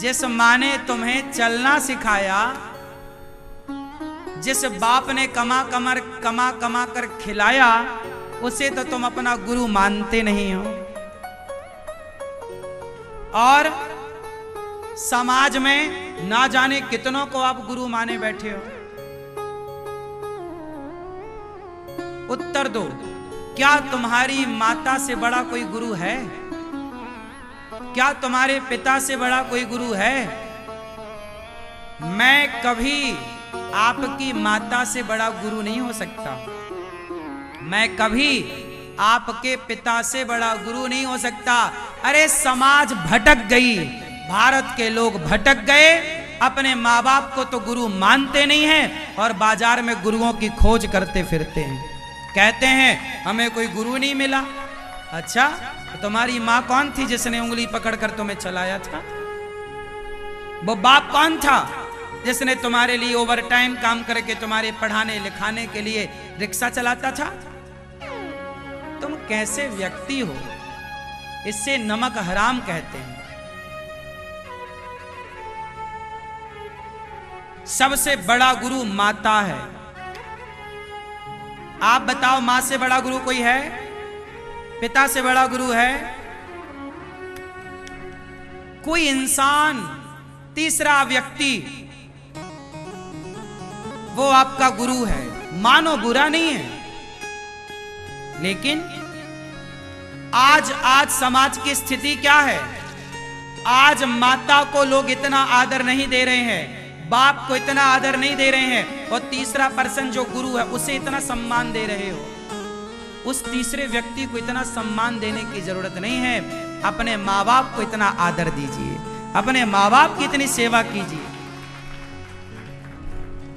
जिस माँ ने तुम्हें चलना सिखाया, जिस बाप ने कमा कमा कर खिलाया, उसे तो तुम अपना गुरु मानते नहीं हो। और समाज में ना जाने कितनों को आप गुरु माने बैठे हो। उत्तर दो, क्या तुम्हारी माता से बड़ा कोई गुरु है? क्या तुम्हारे पिता से बड़ा कोई गुरु है? मैं कभी आपकी माता से बड़ा गुरु नहीं हो सकता। मैं कभी आपके पिता से बड़ा गुरु नहीं हो सकता। अरे समाज भटक गई, भारत के लोग भटक गए, अपने माँ बाप को तो गुरु मानते नहीं हैं और बाजार में गुरुओं की खोज करते फिरते हैं। कहते हैं हमें कोई गुरु नहीं मिला। अच्छा, तो तुम्हारी माँ कौन थी जिसने उंगली पकड़कर तुम्हें चलाया था? वो बाप कौन था जिसने तुम्हारे लिए ओवर टाइम काम करके तुम्हारे पढ़ाने लिखाने के लिए रिक्शा चलाता था? तुम कैसे व्यक्ति हो? इससे नमक हराम कहते हैं। सबसे बड़ा गुरु माता है। आप बताओ, मां से बड़ा गुरु कोई है? पिता से बड़ा गुरु है? कोई इंसान, तीसरा व्यक्ति, वो आपका गुरु है। मानो बुरा नहीं है, लेकिन आज समाज की स्थिति क्या है? आज माता को लोग इतना आदर नहीं दे रहे हैं, बाप को इतना आदर नहीं दे रहे हैं, और तीसरा पर्सन जो गुरु है उसे इतना सम्मान दे रहे हो। उस तीसरे व्यक्ति को इतना सम्मान देने की जरूरत नहीं है। अपने माँ बाप को इतना आदर दीजिए, अपने माँ बाप की इतनी सेवा कीजिए।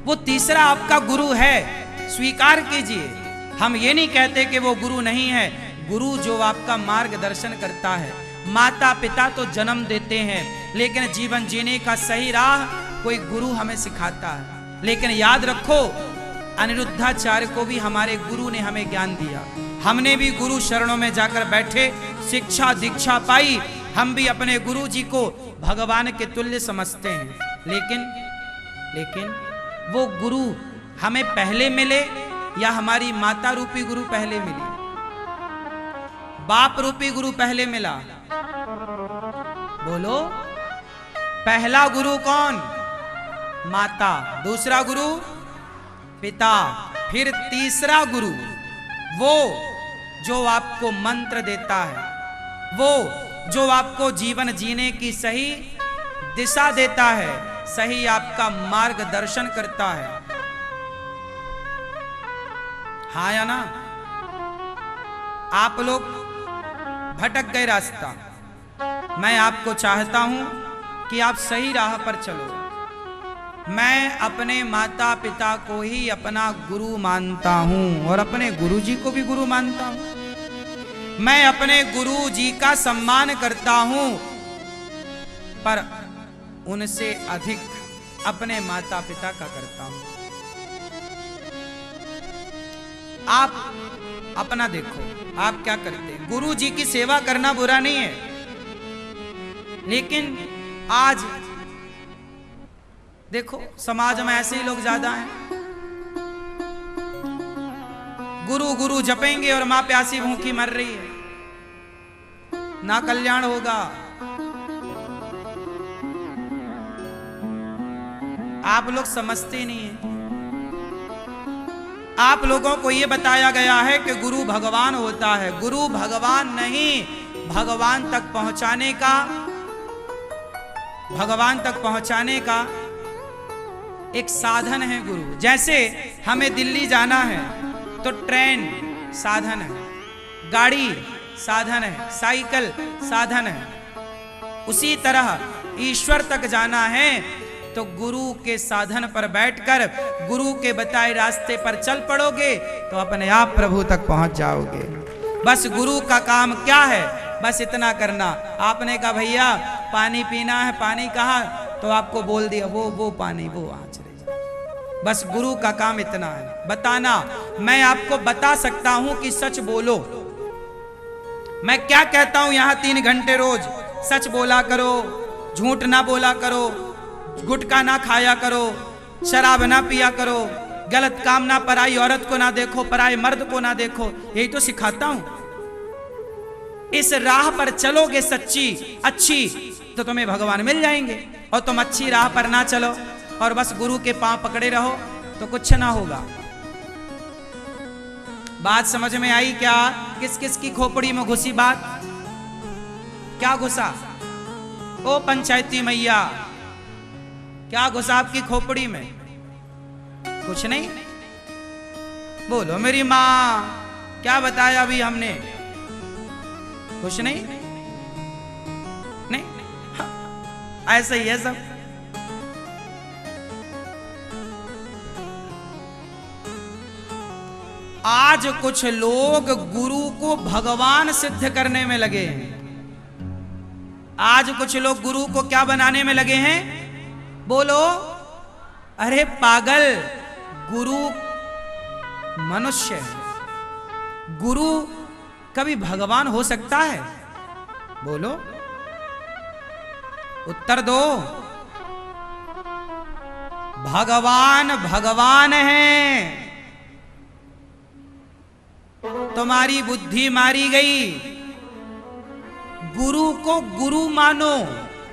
वो तीसरा आपका गुरु है, स्वीकार कीजिए। हम ये नहीं कहते कि वो गुरु नहीं है। गुरु जो आपका मार्गदर्शन करता है। माता पिता तो जन्म देते हैं, लेकिन जीवन जीने का सही राह कोई गुरु हमें सिखाता है। लेकिन याद रखो, अनिरुद्धाचार्य को भी हमारे गुरु ने हमें ज्ञान दिया। हमने भी गुरु शरणों में जाकर बैठे, शिक्षा दीक्षा पाई। हम भी अपने गुरु जी को भगवान के तुल्य समझते हैं। लेकिन वो गुरु हमें पहले मिले या हमारी माता रूपी गुरु पहले मिली? बाप रूपी गुरु पहले मिला? बोलो, पहला गुरु कौन? माता। दूसरा गुरु पिता। फिर तीसरा गुरु वो जो आपको मंत्र देता है, वो जो आपको जीवन जीने की सही दिशा देता है, सही आपका मार्गदर्शन करता है। हाँ या ना? आप लोग भटक गए रास्ता। मैं आपको चाहता हूं कि आप सही राह पर चलो। मैं अपने माता पिता को ही अपना गुरु मानता हूं और अपने गुरु जी को भी गुरु मानता हूं। मैं अपने गुरु जी का सम्मान करता हूं, पर उनसे अधिक अपने माता पिता का करता हूं। आप अपना देखो, आप क्या करते हैं? गुरु जी की सेवा करना बुरा नहीं है, लेकिन आज देखो समाज में ऐसे ही लोग ज्यादा हैं। गुरु गुरु जपेंगे और मां प्यासी भूखी मर रही है, ना कल्याण होगा। आप लोग समझते नहीं हैं। आप लोगों को यह बताया गया है कि गुरु भगवान होता है। गुरु भगवान नहीं, भगवान तक पहुंचाने का एक साधन है गुरु। जैसे हमें दिल्ली जाना है तो ट्रेन साधन है, गाड़ी साधन है, साइकिल साधन है। उसी तरह ईश्वर तक जाना है तो गुरु के साधन पर बैठकर गुरु के बताए रास्ते पर चल पड़ोगे तो अपने आप प्रभु तक पहुंच जाओगे। बस गुरु का काम क्या है? बस इतना करना। आपने कहा भैया पानी पीना है, पानी कहा तो आपको बोल दिया वो पानी वो वहां चले जाओ। बस गुरु का काम इतना है, बताना। मैं आपको बता सकता हूं कि सच बोलो। मैं क्या कहता हूं यहां 3 घंटे रोज? सच बोला करो, झूठ ना बोला करो, गुटखा ना खाया करो, शराब ना पिया करो, गलत काम ना, पराई औरत को ना देखो, पराई मर्द को ना देखो, यही तो सिखाता हूं। इस राह पर चलोगे सच्ची अच्छी तो तुम्हें भगवान मिल जाएंगे, और तुम अच्छी राह पर ना चलो और बस गुरु के पांव पकड़े रहो तो कुछ ना होगा। बात समझ में आई क्या? किस किस की खोपड़ी में घुसी बात? क्या घुसा? ओ पंचायती मैया, क्या घुसा आपकी खोपड़ी में? कुछ नहीं? बोलो मेरी मां, क्या बताया अभी हमने? कुछ नहीं? नहीं, ऐसा ही है सब। आज कुछ लोग गुरु को भगवान सिद्ध करने में लगे हैं। आज कुछ लोग गुरु को क्या बनाने में लगे हैं? बोलो। अरे पागल, गुरु मनुष्य है, गुरु कभी भगवान हो सकता है? बोलो, उत्तर दो। भगवान भगवान है। तुम्हारी बुद्धि मारी गई। गुरु को गुरु मानो,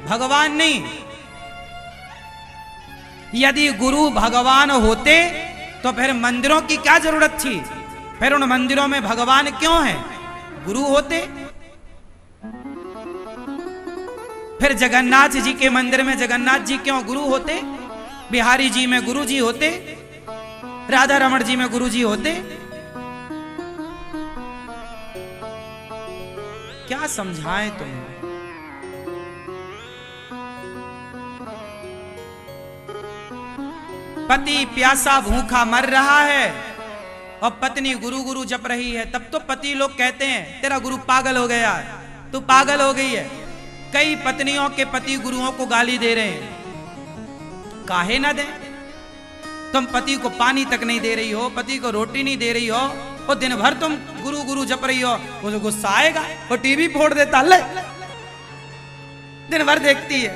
भगवान नहीं। यदि गुरु भगवान होते तो फिर मंदिरों की क्या जरूरत थी? फिर उन मंदिरों में भगवान क्यों है? गुरु होते। फिर जगन्नाथ जी के मंदिर में जगन्नाथ जी क्यों गुरु होते? बिहारी जी में गुरु जी होते, राधा रमण जी में गुरु जी होते। क्या समझाएं तुम्हें? पति प्यासा भूखा मर रहा है और पत्नी गुरु गुरु जप रही है, तब तो पति लोग कहते हैं तेरा गुरु पागल हो गया है, तू पागल हो गई है। कई पत्नियों के पति गुरुओं को गाली दे रहे हैं। काहे ना दे? तुम पति को पानी तक नहीं दे रही हो, पति को रोटी नहीं दे रही हो, और दिन भर तुम गुरु गुरु जप रही हो। वो जो गुस्सा आएगा वो टीवी फोड़ देता, ले दिन भर देखती है,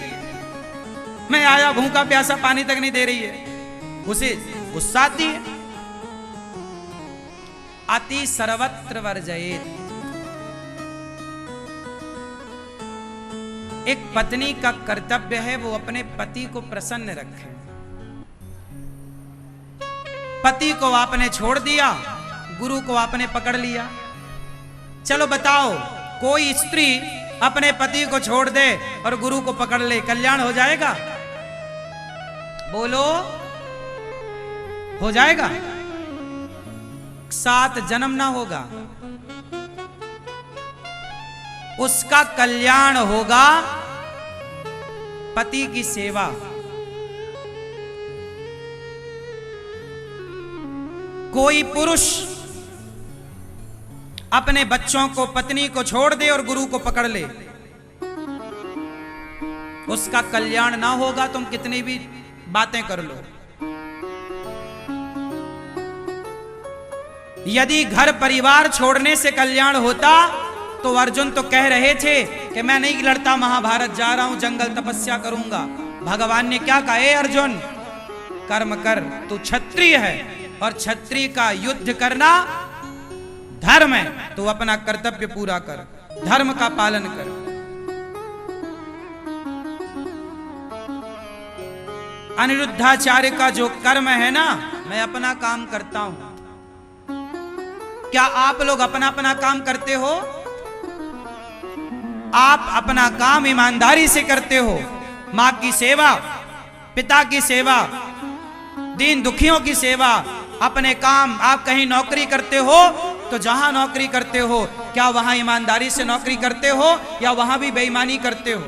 मैं आया भूखा प्यासा पानी तक नहीं दे रही है, उसे गुस्सा आती है। अति सर्वत्र वर्जयेत्। एक पत्नी का कर्तव्य है वो अपने पति को प्रसन्न रखे। पति को आपने छोड़ दिया, गुरु को आपने पकड़ लिया। चलो बताओ, कोई स्त्री अपने पति को छोड़ दे और गुरु को पकड़ ले, कल्याण हो जाएगा? बोलो, हो जाएगा? 7 जन्म ना होगा। उसका कल्याण होगा पति की सेवा। कोई पुरुष अपने बच्चों को, पत्नी को छोड़ दे और गुरु को पकड़ ले, उसका कल्याण ना होगा, तुम कितनी भी बातें कर लो। यदि घर परिवार छोड़ने से कल्याण होता तो अर्जुन तो कह रहे थे कि मैं नहीं लड़ता, महाभारत जा रहा हूं, जंगल तपस्या करूंगा। भगवान ने क्या कहा? हे अर्जुन, कर्म कर, तू क्षत्रिय है और क्षत्रिय का युद्ध करना धर्म है, तू अपना कर्तव्य पूरा कर, धर्म का पालन कर। अनिरुद्धाचार्य का जो कर्म है ना, मैं अपना काम करता हूं। क्या आप लोग अपना अपना काम करते हो? आप अपना काम ईमानदारी से करते हो? मां की सेवा, पिता की सेवा, दीन दुखियों की सेवा, अपने काम। आप कहीं नौकरी करते हो तो जहां नौकरी करते हो, क्या वहां ईमानदारी से नौकरी करते हो या वहां भी बेईमानी करते हो?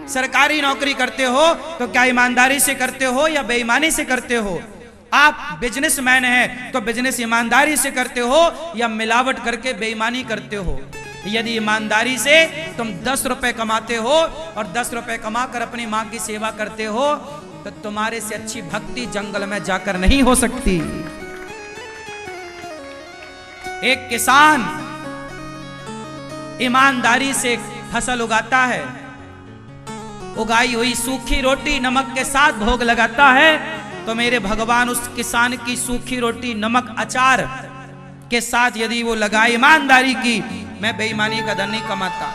सरकारी नौकरी करते हो तो क्या ईमानदारी से करते हो या बेईमानी से करते हो? आप बिजनेसमैन हैं तो बिजनेस ईमानदारी से करते हो या मिलावट करके बेईमानी करते हो? यदि ईमानदारी से तुम 10 रुपए कमाते हो और 10 रुपए कमाकर अपनी मां की सेवा करते हो तो तुम्हारे से अच्छी भक्ति जंगल में जाकर नहीं हो सकती। एक किसान ईमानदारी से फसल उगाता है, उगाई हुई सूखी रोटी नमक के साथ भोग लगाता है, तो मेरे भगवान उस किसान की सूखी रोटी नमक अचार के साथ यदि वो लगाए ईमानदारी की, मैं बेईमानी का धन नहीं कमाता,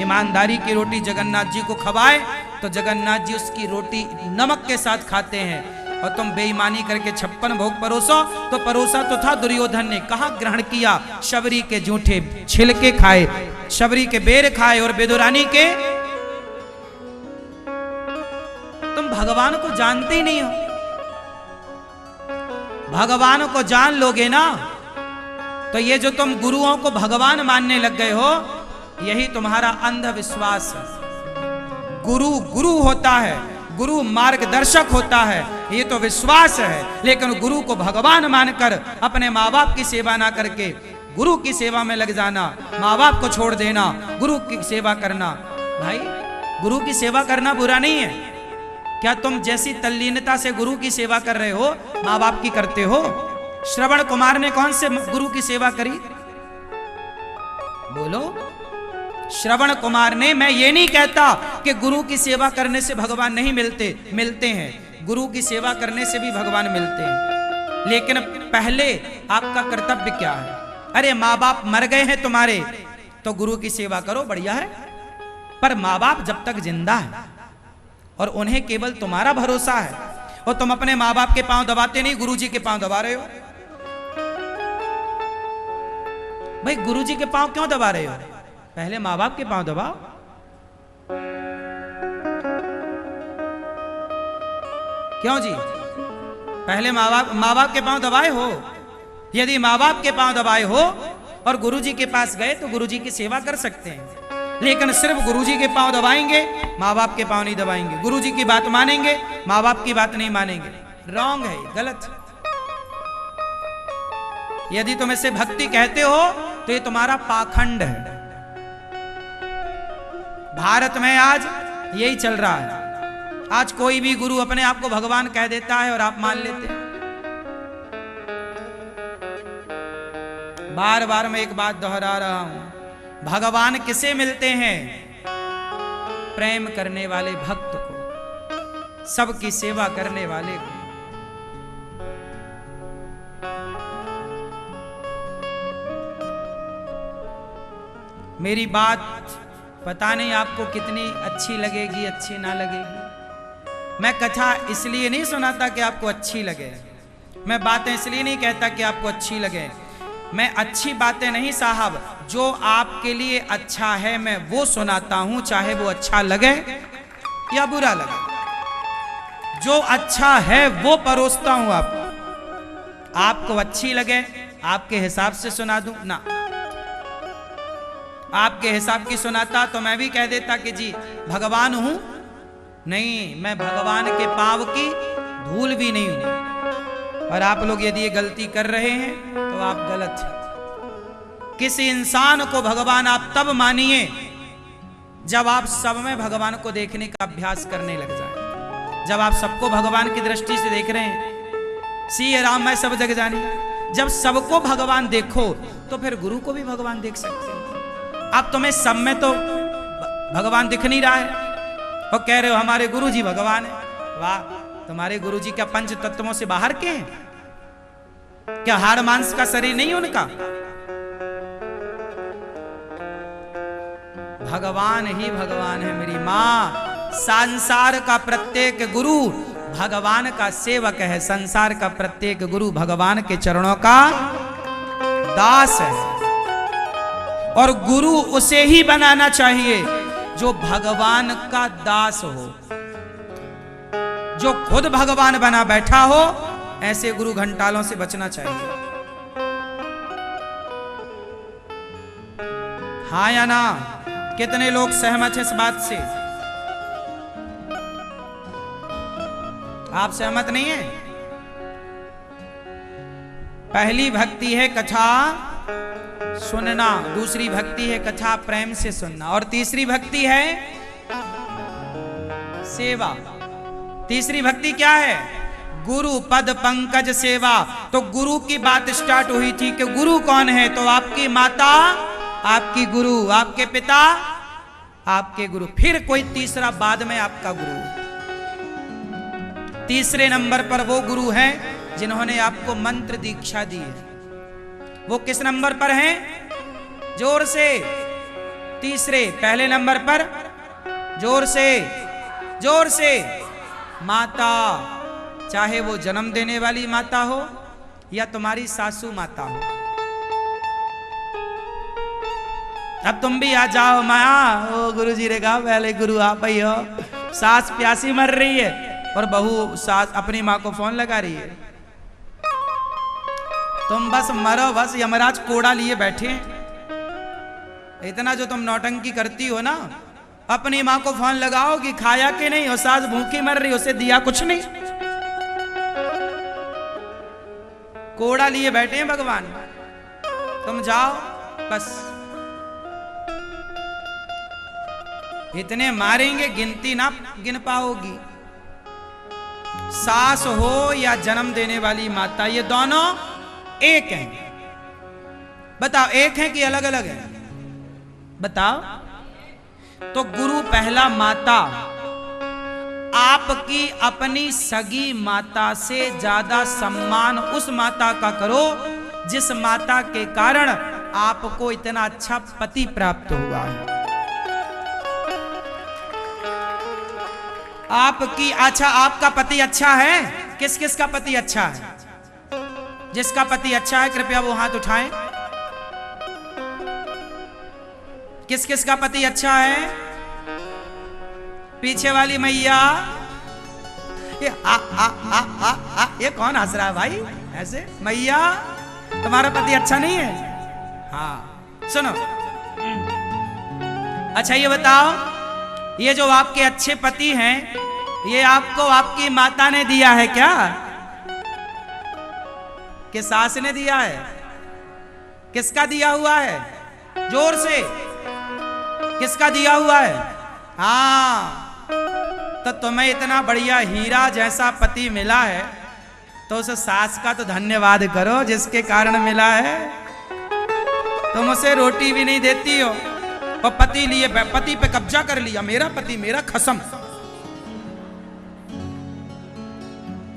ईमानदारी की रोटी जगन्नाथ जी को खवाए तो जगन्नाथ जी उसकी रोटी नमक के साथ खाते हैं, और तुम बेईमानी करके 56 भोग परोसो, तो परोसा तो था दुर्योधन ने, कहां ग्रहण किया? शबरी के जूठे छिलके खाए, शबरी के बेर खाए और बेदुरानी के। तुम भगवान को जानते ही नहीं हो। भगवान को जान लोगे ना तो ये जो तुम गुरुओं को भगवान मानने लग गए हो, यही तुम्हारा अंधविश्वास है। गुरु गुरु होता है, गुरु मार्गदर्शक होता है, ये तो विश्वास है, लेकिन गुरु को भगवान मानकर अपने माँ बाप की सेवा ना करके गुरु की सेवा में लग जाना, माँ बाप को छोड़ देना, गुरु की सेवा करना। भाई गुरु की सेवा करना बुरा नहीं है, क्या तुम जैसी तल्लीनता से गुरु की सेवा कर रहे हो माँ बाप की करते हो? श्रवण कुमार ने कौन से गुरु की सेवा करी? बोलो। श्रवण कुमार ने। मैं ये नहीं कहता कि गुरु की सेवा करने से भगवान नहीं मिलते, मिलते हैं, गुरु की सेवा करने से भी भगवान मिलते हैं, लेकिन पहले आपका कर्तव्य क्या है? अरे माँ बाप मर गए हैं तुम्हारे तो गुरु की सेवा करो, बढ़िया है, पर माँ बाप जब तक जिंदा है और उन्हें केवल तुम्हारा भरोसा है, और तुम अपने माँ बाप के पांव दबाते नहीं, गुरु जी के पांव दबा रहे हो। भाई गुरु जी के पांव क्यों दबा रहे हो? पहले माँ बाप के पांव दबाओ। क्यों जी? पहले माँ बाप के पांव दबाए हो? यदि माँ बाप के पांव दबाए हो और गुरु जी के पास गए तो गुरु जी की सेवा कर सकते हैं, लेकिन सिर्फ गुरु जी के पांव दबाएंगे, माँ बाप के पांव नहीं दबाएंगे। गुरु जी की बात मानेंगे, माँ बाप की बात नहीं मानेंगे। रॉन्ग है, गलत। यदि तुम इसे भक्ति कहते हो तो ये तुम्हारा पाखंड है। भारत में आज यही चल रहा है। आज कोई भी गुरु अपने आप को भगवान कह देता है और आप मान लेते हैं। बार बार मैं एक बात दोहरा रहा हूं, भगवान किसे मिलते हैं? प्रेम करने वाले भक्त को, सबकी सेवा करने वाले को। मेरी बात पता नहीं आपको कितनी अच्छी लगेगी, अच्छी ना लगेगी। मैं कथा इसलिए नहीं सुनाता कि आपको अच्छी लगे, मैं बातें इसलिए नहीं कहता कि आपको अच्छी लगे। मैं अच्छी बातें नहीं साहब, जो आपके लिए अच्छा है मैं वो सुनाता हूं, चाहे वो अच्छा लगे या बुरा लगे। जो अच्छा है वो परोसता हूं आपको। आपको अच्छी लगे आपके हिसाब से सुना दूं ना, आपके हिसाब की सुनाता तो मैं भी कह देता कि जी भगवान हूं। नहीं, मैं भगवान के पांव की धूल भी नहीं हूं। और आप लोग यदि ये गलती कर रहे हैं तो आप गलत हैं। किसी इंसान को भगवान आप तब मानिए जब आप सब में भगवान को देखने का अभ्यास करने लग जाए। जब आप सबको भगवान की दृष्टि से देख रहे हैं, सी राम मैं सब जग जानी, जब सबको भगवान देखो तो फिर गुरु को भी भगवान देख सकते हो। अब तुम्हें सब में तो भगवान दिख नहीं रहा है और कह रहे हो हमारे गुरु जी भगवान है। वाह, तुम्हारे गुरु जी क्या पंच तत्वों से बाहर के हैं? क्या हाड़ मांस का शरीर नहीं उनका? भगवान ही भगवान है मेरी मां। संसार का प्रत्येक गुरु भगवान का सेवक है। संसार का प्रत्येक गुरु भगवान के चरणों का दास है, और गुरु उसे ही बनाना चाहिए जो भगवान का दास हो। जो खुद भगवान बना बैठा हो, ऐसे गुरु घंटालों से बचना चाहिए। हाँ या ना? कितने लोग सहमत हैं इस बात से? आप सहमत नहीं है? पहली भक्ति है कथा सुनना, दूसरी भक्ति है कथा प्रेम से सुनना, और तीसरी भक्ति है सेवा। तीसरी भक्ति क्या है? गुरु पद पंकज सेवा। तो गुरु की बात स्टार्ट हुई थी कि गुरु कौन है? तो आपकी माता आपकी गुरु, आपके पिता आपके गुरु, फिर कोई तीसरा बाद में आपका गुरु। तीसरे नंबर पर वो गुरु हैं जिन्होंने आपको मंत्र दीक्षा दी है। वो किस नंबर पर हैं? जोर से, तीसरे। पहले नंबर पर जोर से, जोर से, माता। चाहे वो जन्म देने वाली माता हो या तुम्हारी सासू माता हो। अब तुम भी आ जाओ माया। ओ गुरु जी ने कहा पहले गुरु आप ही हो। सास प्यासी मर रही है और बहू सास अपनी माँ को फोन लगा रही है। तुम बस मरो, बस यमराज कोड़ा लिए बैठे। इतना जो तुम नौटंकी करती हो ना, अपनी माँ को फोन लगाओ कि खाया कि नहीं, और सास भूखी मर रही, उसे दिया कुछ नहीं। कोड़ा लिए बैठे हैं भगवान। तुम जाओ बस। इतने मारेंगे गिनती ना गिन पाओगी। सास हो या जन्म देने वाली माता, ये दोनों एक हैं। बताओ एक हैं कि अलग अलग हैं? बताओ। तो गुरु पहला माता। आपकी अपनी सगी माता से ज्यादा सम्मान उस माता का करो जिस माता के कारण आपको इतना अच्छा पति प्राप्त हुआ है। आपकी, अच्छा आपका पति अच्छा है? किस किस का पति अच्छा है? जिसका पति अच्छा है कृपया वो हाथ उठाएं। किस किस का पति अच्छा है? पीछे वाली मैया। ये ये कौन हंस रहा है भाई ऐसे? मैया तुम्हारा पति अच्छा नहीं है? हाँ सुनो। अच्छा ये बताओ, ये जो आपके अच्छे पति हैं, ये आपको आपकी माता ने दिया है क्या? कि सास ने दिया है? किसका दिया हुआ है? जोर से, किसका दिया हुआ है? हाँ, तो तुम्हें इतना बढ़िया हीरा जैसा पति मिला है, तो उस सास का तो धन्यवाद करो जिसके कारण मिला है। तुम उसे रोटी भी नहीं देती हो और पति लिए, पति पे कब्जा कर लिया, मेरा पति मेरा खसम।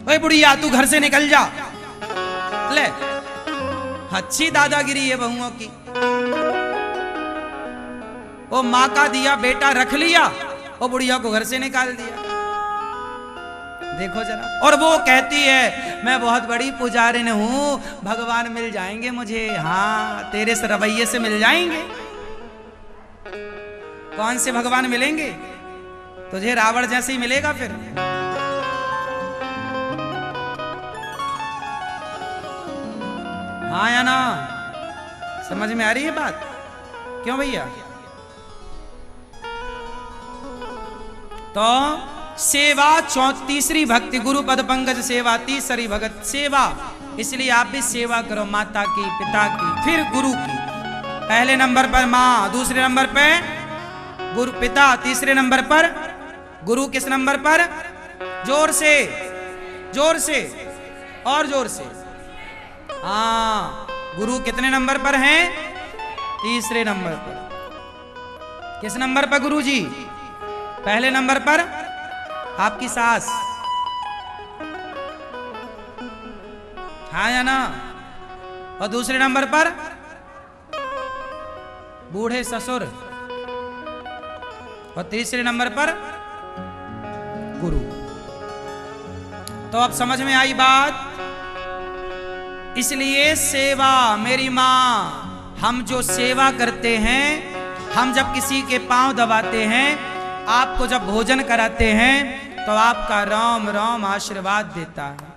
ओए बुढ़िया तू घर से निकल जा। ले, अच्छी दादागिरी है बहुओं की। वो माँ का दिया बेटा रख लिया और बुढ़िया को घर से निकाल दिया। देखो जरा। और वो कहती है मैं बहुत बड़ी पुजारिन हूं, भगवान मिल जाएंगे मुझे। हाँ, तेरे से रवैये से मिल जाएंगे। कौन से भगवान मिलेंगे? तुझे रावण जैसे ही मिलेगा फिर। हाँ या ना? समझ में आ रही है बात? क्यों भैया? तो सेवा तीसरी भक्ति, गुरु पद पंकज सेवा, तीसरी भगत सेवा। इसलिए आप भी सेवा करो माता की, पिता की, फिर गुरु की। पहले नंबर पर माँ, दूसरे नंबर पे गुरु पिता, तीसरे नंबर पर गुरु। किस नंबर पर? जोर से, जोर से और जोर से। हाँ, गुरु कितने नंबर पर हैं? तीसरे नंबर पर। किस नंबर पर गुरु जी? पहले नंबर पर आपकी सास। हाँ या ना? और दूसरे नंबर पर बूढ़े ससुर। और तीसरे नंबर पर गुरु। तो अब समझ में आई बात? इसलिए सेवा, मेरी मां, हम जो सेवा करते हैं, हम जब किसी के पांव दबाते हैं, आपको जब भोजन कराते हैं, तो आपका राम राम आशीर्वाद देता है।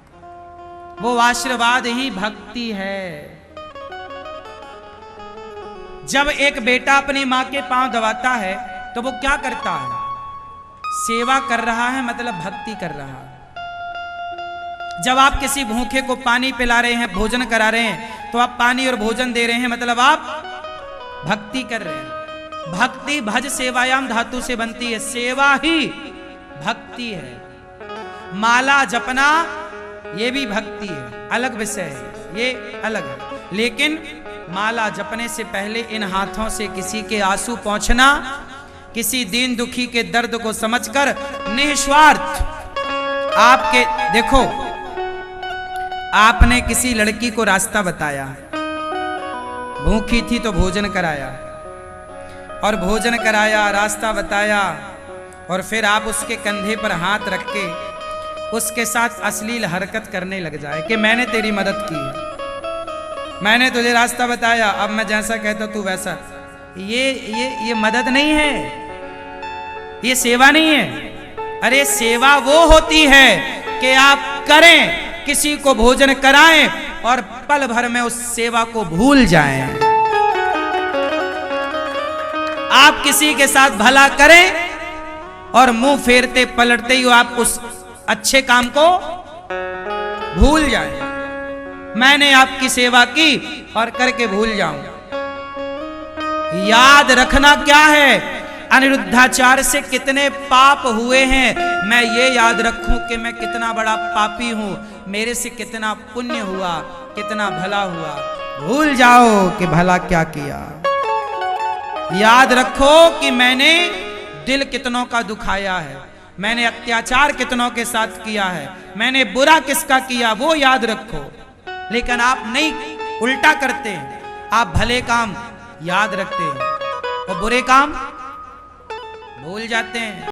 वो आशीर्वाद ही भक्ति है। जब एक बेटा अपनी मां के पांव दबाता है तो वो क्या करता है? सेवा कर रहा है, मतलब भक्ति कर रहा है। जब आप किसी भूखे को पानी पिला रहे हैं, भोजन करा रहे हैं, तो आप पानी और भोजन दे रहे हैं, मतलब आप भक्ति कर रहे हैं। भक्ति भज सेवायाम धातु से बनती है। सेवा ही भक्ति है। माला जपना ये भी भक्ति है, अलग विषय है, ये अलग है। लेकिन माला जपने से पहले इन हाथों से किसी के आंसू पोंछना किसी दीन दुखी के दर्द को समझकर निस्वार्थ आपके, देखो आपने किसी लड़की को रास्ता बताया, भूखी थी तो भोजन कराया, और भोजन कराया, रास्ता बताया, और फिर आप उसके कंधे पर हाथ रख के उसके साथ अश्लील हरकत करने लग जाए कि मैंने तेरी मदद की, मैंने तुझे रास्ता बताया, अब मैं जैसा कहता तू वैसा। ये मदद नहीं है, ये सेवा नहीं है। अरे सेवा वो होती है कि आप करें, किसी को भोजन कराएं और पल भर में उस सेवा को भूल जाएं। आप किसी के साथ भला करें और मुंह फेरते पलटते ही आप उस अच्छे काम को भूल जाएं। मैंने आपकी सेवा की और करके भूल जाऊं। याद रखना क्या है, अनिरुद्धाचार्य से कितने पाप हुए हैं, मैं ये याद रखूं कि मैं कितना बड़ा पापी हूं, मेरे से कितना पुण्य हुआ, कितना भला हुआ। भूल जाओ कि भला क्या किया, याद रखो कि मैंने दिल कितनों का दुखाया है, मैंने अत्याचार कितनों के साथ किया है, मैंने बुरा किसका किया वो याद रखो। लेकिन आप नहीं, उल्टा करते हैं, आप भले काम याद रखते हैं और बुरे काम भूल जाते हैं।